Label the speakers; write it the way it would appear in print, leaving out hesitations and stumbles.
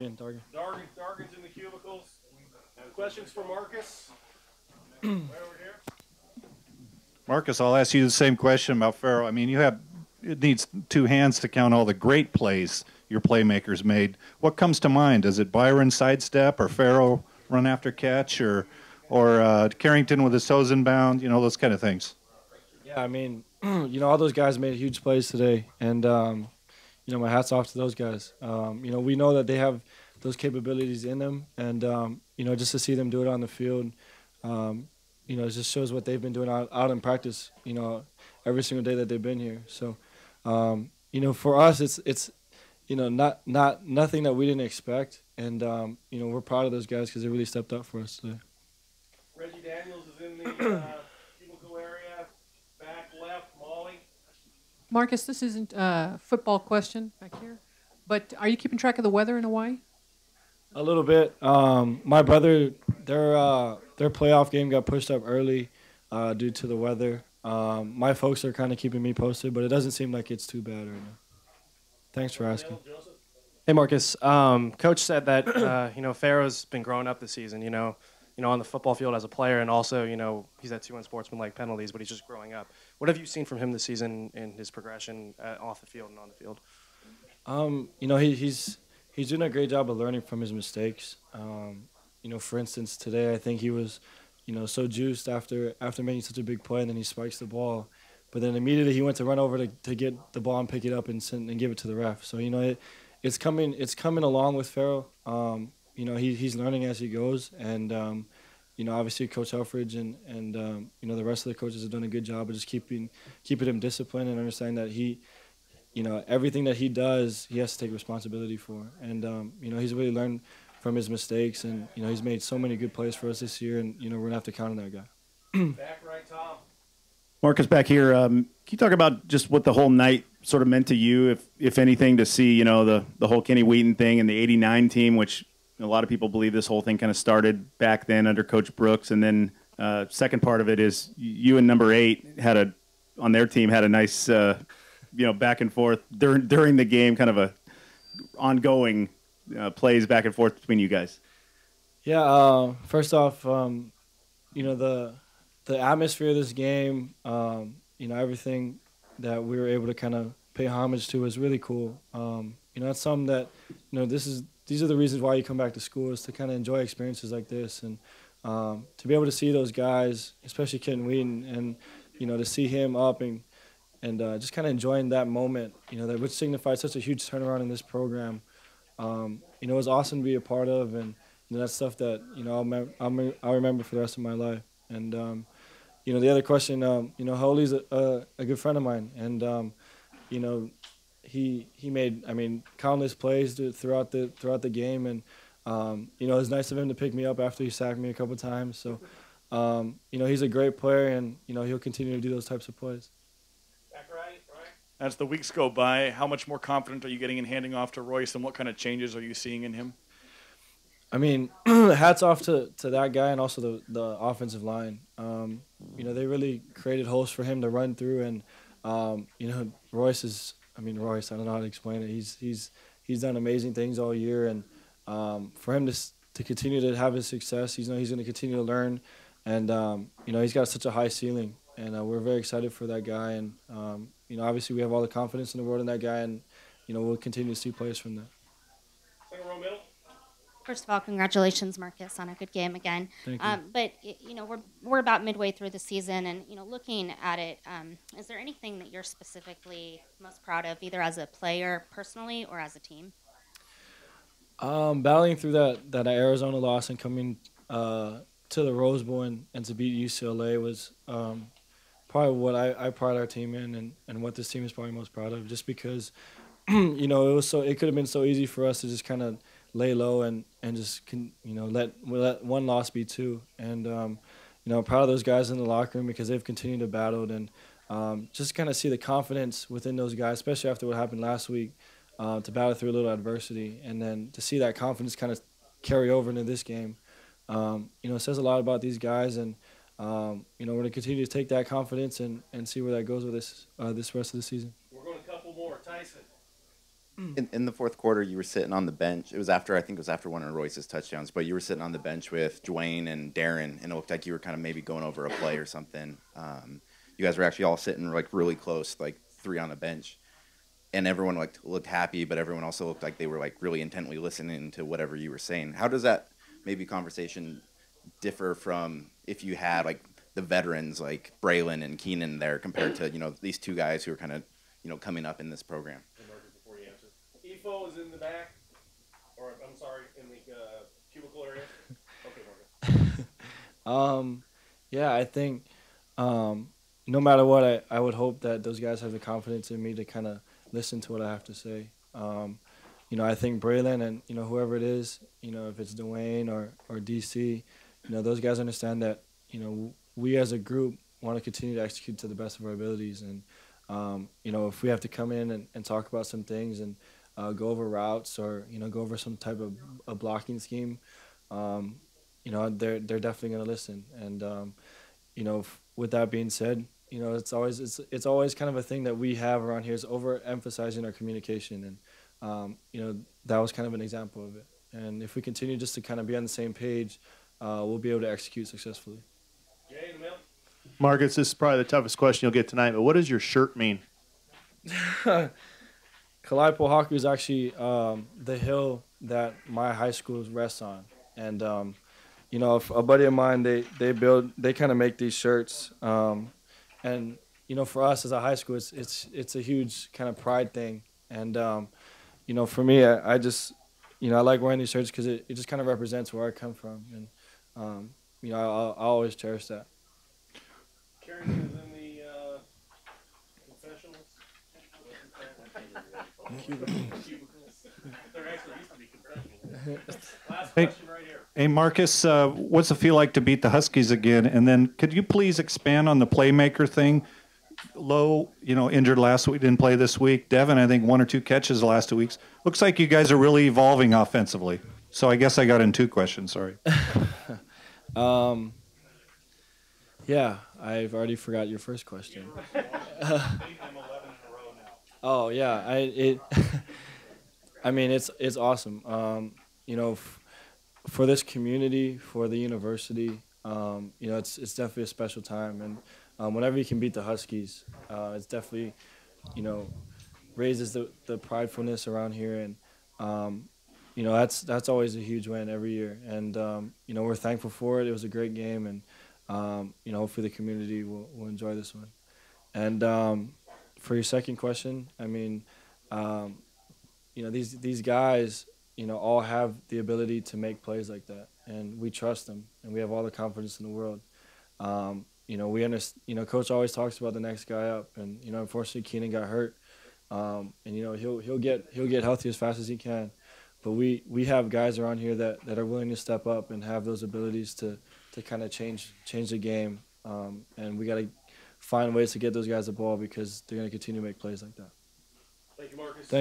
Speaker 1: Dargan's in the cubicles. Questions for Marcus? Right over here.
Speaker 2: Marcus, I'll ask you the same question about Farrell. I mean, it needs two hands to count all the great plays your playmakers made. What comes to mind? Is it Byron sidestep or Farrell run after catch or Carrington with his toes in bound? You know, those kind of things.
Speaker 3: Yeah, I mean, all those guys made huge plays today, and my hats off to those guys. We know that they have those capabilities in them, and just to see them do it on the field, it just shows what they've been doing out in practice. Every single day that they've been here. So, for us, it's nothing that we didn't expect, and we're proud of those guys because they really stepped up for us today.
Speaker 1: Reggie Daniels is in the cubicle area, back left. Molly.
Speaker 4: Marcus, this isn't a football question back here, but are you keeping track of the weather in Hawaii?
Speaker 3: A little bit. My brother, their playoff game got pushed up early due to the weather. My folks are kind of keeping me posted, but it doesn't seem like it's too bad right now. Thanks for asking.
Speaker 5: Hey, Marcus. Coach said that Farrow's been growing up this season. On the football field as a player, and also he's had 2 unsportsmanlike penalties, but he's just growing up. What have you seen from him this season in his progression off the field and on the field?
Speaker 3: He's doing a great job of learning from his mistakes. For instance, today I think he was, so juiced after making such a big play, and then he spikes the ball. But then immediately he went to run over to get the ball and pick it up and give it to the ref. So it's coming along with Farrell. He's learning as he goes, and obviously Coach Helfrich and the rest of the coaches have done a good job of just keeping him disciplined and understanding that he. Everything that he does, he has to take responsibility for. And, he's really learned from his mistakes. And, he's made so many good plays for us this year. And, we're going to have to count on that guy.
Speaker 1: Back right, Tom.
Speaker 6: Marcus, back here, can you talk about just what the whole night sort of meant to you, if anything, to see, the whole Kenny Wheaton thing and the '89 team, which a lot of people believe this whole thing kind of started back then under Coach Brooks. And then second part of it is you and number 8 on their team had a nice back and forth during the game, kind of a ongoing plays back and forth between you guys.
Speaker 3: Yeah, first off, the atmosphere of this game, everything that we were able to kind of pay homage to was really cool. That's something that, these are the reasons why you come back to school, is to kind of enjoy experiences like this. And to be able to see those guys, especially Kenny Wheaton, and, to see him up and just kind of enjoying that moment, which signified such a huge turnaround in this program. It was awesome to be a part of, and that's stuff that I'll remember for the rest of my life. And the other question, Holly's a good friend of mine, and he made countless plays throughout the game, and it was nice of him to pick me up after he sacked me a couple times. So he's a great player, and he'll continue to do those types of plays.
Speaker 7: As the weeks go by, how much more confident are you getting in handing off to Royce, and what kind of changes are you seeing in him?
Speaker 3: Hats off to that guy and also the offensive line. They really created holes for him to run through, and Royce, I don't know how to explain it. He's done amazing things all year, and for him to continue to have his success, he's going to continue to learn, and he's got such a high ceiling, and we're very excited for that guy, and obviously we have all the confidence in the world in that guy, and we'll continue to see plays from that.
Speaker 1: Second row middle.
Speaker 8: First of all, congratulations, Marcus, on a good game again.
Speaker 3: Thank you.
Speaker 8: But we're about midway through the season, and looking at it, is there anything that you're specifically most proud of, either as a player personally or as a team?
Speaker 3: Battling through that Arizona loss and coming to the Rose Bowl and to beat UCLA was probably what I pride our team in, and what this team is probably most proud of, just because it could have been so easy for us to just kind of lay low and just let one loss be 2, and proud of those guys in the locker room because they've continued to battle, and just kind of see the confidence within those guys, especially after what happened last week, to battle through a little adversity, and then to see that confidence kind of carry over into this game. It says a lot about these guys, and we're going to continue to take that confidence and see where that goes with this rest of the season.
Speaker 1: We're going a couple more. Tyson.
Speaker 9: In the fourth quarter, you were sitting on the bench. I think it was after one of Royce's touchdowns, but you were sitting on the bench with Dwayne and Darren, and it looked like you were kind of maybe going over a play or something. You guys were actually all sitting like really close, like three on a bench, and everyone like looked happy, but everyone also looked like they were like really intently listening to whatever you were saying. How does that maybe conversation differ from if you had like the veterans like Braylon and Keenan there compared to these two guys who are kind of coming up in this program?
Speaker 1: Before you answer, EFO is in the back, or I'm sorry, in the cubicle area. Okay, Marcus.
Speaker 3: Yeah, I think no matter what, I would hope that those guys have the confidence in me to kind of listen to what I have to say. I think Braylon and whoever it is, if it's Dwayne or DC, those guys understand that we as a group want to continue to execute to the best of our abilities, and if we have to come in and talk about some things and go over routes or go over some type of a blocking scheme, they're definitely going to listen. And with that being said, it's always kind of a thing that we have around here is overemphasizing our communication, and that was kind of an example of it. And if we continue just to kind of be on the same page, we'll be able to execute successfully.
Speaker 1: Jay in the middle.
Speaker 10: Marcus, this is probably the toughest question you'll get tonight, but what does your shirt mean?
Speaker 3: Kalaipohaku is actually the hill that my high school rests on. And, a buddy of mine, they kind of make these shirts. And, for us as a high school, it's a huge kind of pride thing. And, for me, I just, I like wearing these shirts because it just kind of represents where I come from. And, I'll always cherish that.
Speaker 1: Carrington is in the confessionals. Cubicles. There actually used to be confessionals. Last question right here.
Speaker 2: Hey, Marcus, what's it feel like to beat the Huskies again? And then could you please expand on the playmaker thing? Lowe, injured last week, didn't play this week. Devin, I think 1 or 2 catches the last 2 weeks. Looks like you guys are really evolving offensively. So I guess I got in 2 questions, sorry.
Speaker 3: Yeah, I've already forgot your first question. Oh yeah, I mean it's awesome. For this community, for the university, it's definitely a special time, and whenever you can beat the Huskies, it's definitely raises the pridefulness around here, and that's always a huge win every year, and we're thankful for it. It was a great game, and hopefully the community will enjoy this one. And for your second question, I mean, these guys, all have the ability to make plays like that, and we trust them, and we have all the confidence in the world. We understand. Coach always talks about the next guy up, and unfortunately Keenan got hurt, and he'll get healthy as fast as he can. But we have guys around here that are willing to step up and have those abilities to kind of change the game, and we got to find ways to get those guys the ball because they're going to continue to make plays like that.
Speaker 1: Thank you, Marcus.
Speaker 3: Thank you.